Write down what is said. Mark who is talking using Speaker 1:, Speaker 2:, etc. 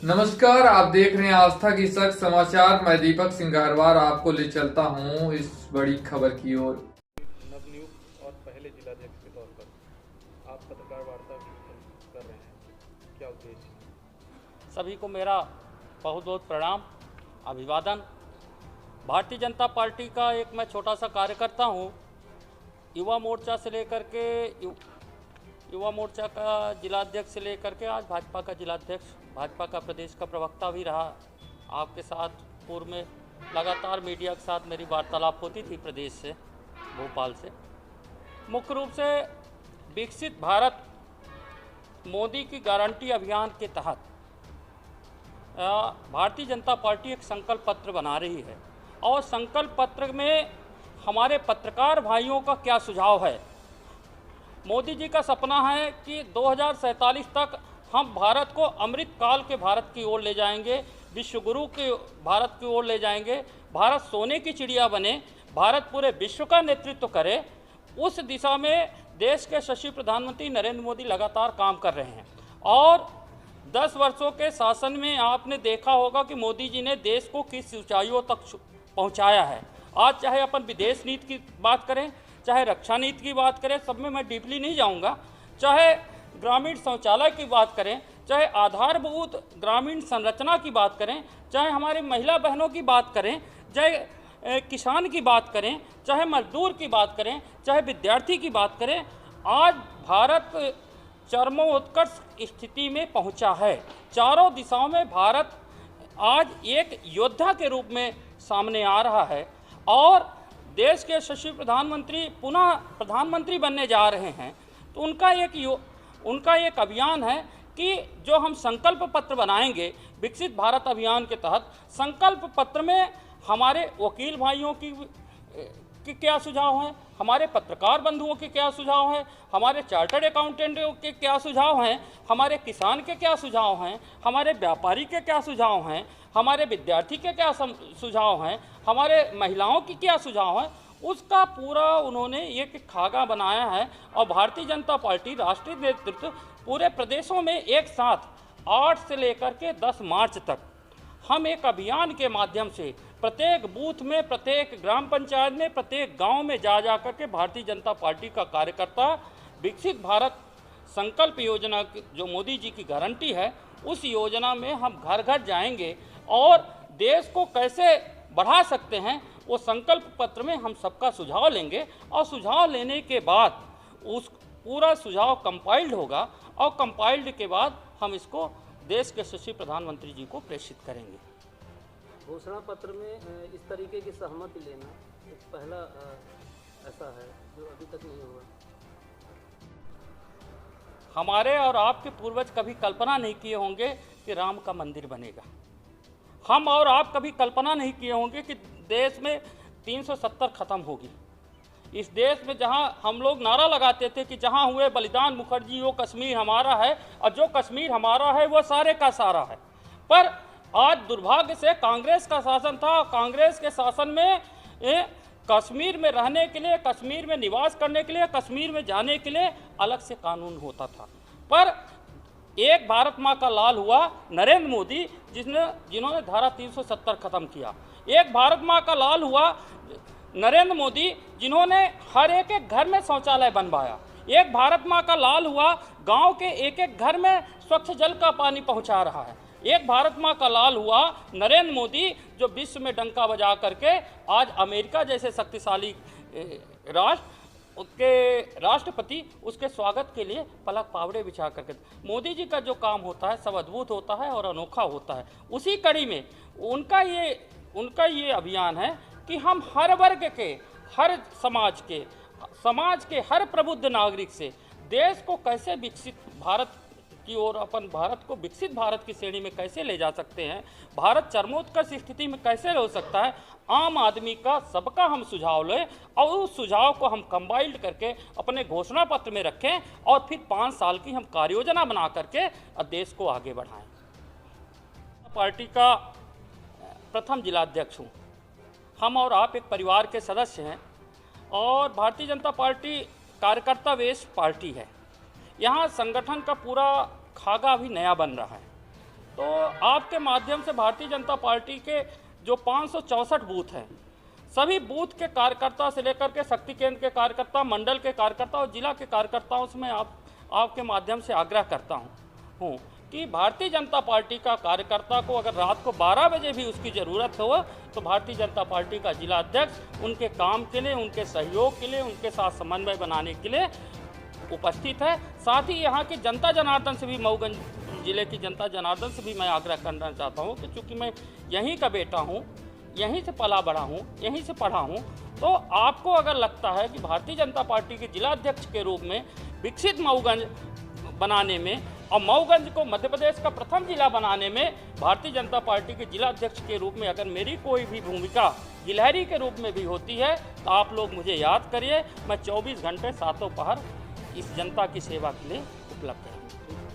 Speaker 1: नमस्कार, आप देख रहे हैं आस्था की सख्त समाचार। मैं दीपक सिंगारवार आपको ले चलता हूं इस बड़ी खबर की ओर।
Speaker 2: नवनियुक्त और पहले जिलाध्यक्ष के तौर पर आप पत्रकार वार्ता कर रहे हैं, क्या उद्देश्य?
Speaker 3: सभी को मेरा बहुत बहुत प्रणाम, अभिवादन। भारतीय जनता पार्टी का एक मैं छोटा सा कार्यकर्ता हूँ। युवा मोर्चा से लेकर के युवा मोर्चा का जिलाध्यक्ष से लेकर के आज भाजपा का जिलाध्यक्ष, भाजपा का प्रदेश का प्रवक्ता भी रहा। आपके साथ पूर्व में लगातार मीडिया के साथ मेरी वार्तालाप होती थी प्रदेश से, भोपाल से। मुख्य रूप से विकसित भारत मोदी की गारंटी अभियान के तहत भारतीय जनता पार्टी एक संकल्प पत्र बना रही है और संकल्प पत्र में हमारे पत्रकार भाइयों का क्या सुझाव है। मोदी जी का सपना है कि 2047 तक हम भारत को अमृत काल के भारत की ओर ले जाएंगे, विश्व गुरु के भारत की ओर ले जाएंगे, भारत सोने की चिड़िया बने, भारत पूरे विश्व का नेतृत्व करे। उस दिशा में देश के यशस्वी प्रधानमंत्री नरेंद्र मोदी लगातार काम कर रहे हैं और 10 वर्षों के शासन में आपने देखा होगा कि मोदी जी ने देश को किस ऊंचाइयों तक पहुंचाया है। आज चाहे अपन विदेश नीति की बात करें, चाहे रक्षा नीति की बात करें, सब में मैं डीपली नहीं जाऊंगा, चाहे ग्रामीण शौचालय की बात करें, चाहे आधारभूत ग्रामीण संरचना की बात करें, चाहे हमारी महिला बहनों की बात करें, चाहे किसान की बात करें, चाहे मजदूर की बात करें, चाहे विद्यार्थी की बात करें, आज भारत चरमोत्कर्ष स्थिति में पहुंचा है। चारों दिशाओं में भारत आज एक योद्धा के रूप में सामने आ रहा है और देश के यशस्वी प्रधानमंत्री पुनः प्रधानमंत्री बनने जा रहे हैं। तो उनका एक अभियान है कि जो हम संकल्प पत्र बनाएंगे विकसित भारत अभियान के तहत, संकल्प पत्र में हमारे वकील भाइयों की क्या सुझाव हैं, हमारे पत्रकार बंधुओं के क्या सुझाव हैं, हमारे चार्टर्ड अकाउंटेंटों के क्या सुझाव हैं, हमारे किसान के क्या सुझाव हैं, हमारे व्यापारी के क्या सुझाव हैं, हमारे विद्यार्थी के क्या सुझाव हैं, हमारे महिलाओं की क्या सुझाव हैं, उसका पूरा उन्होंने एक खाका बनाया है। और भारतीय जनता पार्टी राष्ट्रीय नेतृत्व पूरे प्रदेशों में एक साथ 8 से लेकर के 10 मार्च तक हम एक अभियान के माध्यम से प्रत्येक बूथ में, प्रत्येक ग्राम पंचायत में, प्रत्येक गांव में जा करके भारतीय जनता पार्टी का कार्यकर्ता विकसित भारत संकल्प योजना जो मोदी जी की गारंटी है, उस योजना में हम घर घर जाएंगे और देश को कैसे बढ़ा सकते हैं वो संकल्प पत्र में हम सबका सुझाव लेंगे और सुझाव लेने के बाद उस पूरा सुझाव कंपाइल्ड होगा और कंपाइल्ड के बाद हम इसको देश के यशस्वी प्रधानमंत्री जी को प्रेषित करेंगे।
Speaker 4: घोषणा पत्र में इस तरीके की सहमति लेना एक पहला ऐसा है जो अभी तक नहीं हुआ।
Speaker 3: हमारे और आपके पूर्वज कभी कल्पना नहीं किए होंगे कि राम का मंदिर बनेगा। हम और आप कभी कल्पना नहीं किए होंगे कि देश में 370 खत्म होगी। इस देश में जहां हम लोग नारा लगाते थे कि जहां हुए बलिदान मुखर्जी वो कश्मीर हमारा है, और जो कश्मीर हमारा है वो सारे का सारा है। पर आज दुर्भाग्य से कांग्रेस का शासन था। कांग्रेस के शासन में कश्मीर में रहने के लिए, कश्मीर में निवास करने के लिए, कश्मीर में जाने के लिए अलग से कानून होता था। पर एक भारत माँ का लाल हुआ नरेंद्र मोदी, जिन्होंने धारा 370 खत्म किया। एक भारत माँ का लाल हुआ नरेंद्र मोदी, जिन्होंने हर एक घर में शौचालय बनवाया। एक भारत माँ का लाल हुआ गांव के एक घर में स्वच्छ जल का पानी पहुंचा रहा है। एक भारत माँ का लाल हुआ नरेंद्र मोदी, जो विश्व में डंका बजा करके आज अमेरिका जैसे शक्तिशाली राष्ट्र उसके राष्ट्रपति उसके स्वागत के लिए पलक पावड़े बिछा करके। मोदी जी का जो काम होता है सब अद्भुत होता है और अनोखा होता है। उसी कड़ी में उनका ये अभियान है कि हम हर वर्ग के, हर समाज के हर प्रबुद्ध नागरिक से देश को कैसे विकसित भारत की ओर, अपन भारत को विकसित भारत की श्रेणी में कैसे ले जा सकते हैं, भारत चरमोत्कर्ष स्थिति में कैसे हो सकता है, आम आदमी का सबका हम सुझाव लें और उस सुझाव को हम कंबाइल्ड करके अपने घोषणा पत्र में रखें और फिर 5 साल की हम कार्य योजना बना करके देश को आगे बढ़ाएं। पार्टी का प्रथम जिलाध्यक्ष हूँ। हम और आप एक परिवार के सदस्य हैं और भारतीय जनता पार्टी कार्यकर्ता बेस्ड पार्टी है। यहाँ संगठन का पूरा खाका अभी नया बन रहा है। तो आपके माध्यम से भारतीय जनता पार्टी के जो 564 बूथ हैं, सभी बूथ के कार्यकर्ता से लेकर के शक्ति केंद्र के कार्यकर्ता, मंडल के कार्यकर्ता और जिला के कार्यकर्ताओं से मैं आपके माध्यम से आग्रह करता हूँ कि भारतीय जनता पार्टी का कार्यकर्ता को अगर रात को 12 बजे भी उसकी ज़रूरत हो तो भारतीय जनता पार्टी का जिला अध्यक्ष उनके काम के लिए, उनके सहयोग के लिए, उनके साथ समन्वय बनाने के लिए उपस्थित है। साथ ही यहाँ की जनता जनार्दन से भी, मऊगंज जिले की जनता जनार्दन से भी मैं आग्रह करना चाहता हूँ कि चूँकि मैं यहीं का बेटा हूँ, यहीं से पला बड़ा हूँ, यहीं से पढ़ा हूँ, तो आपको अगर लगता है कि भारतीय जनता पार्टी के जिला अध्यक्ष के रूप में विकसित मऊगंज बनाने में और मऊगंज को मध्य प्रदेश का प्रथम जिला बनाने में भारतीय जनता पार्टी के जिला अध्यक्ष के रूप में अगर मेरी कोई भी भूमिका गिलहरी के रूप में भी होती है तो आप लोग मुझे याद करिए। मैं 24 घंटे सातों पहर इस जनता की सेवा के लिए उपलब्ध हूँ।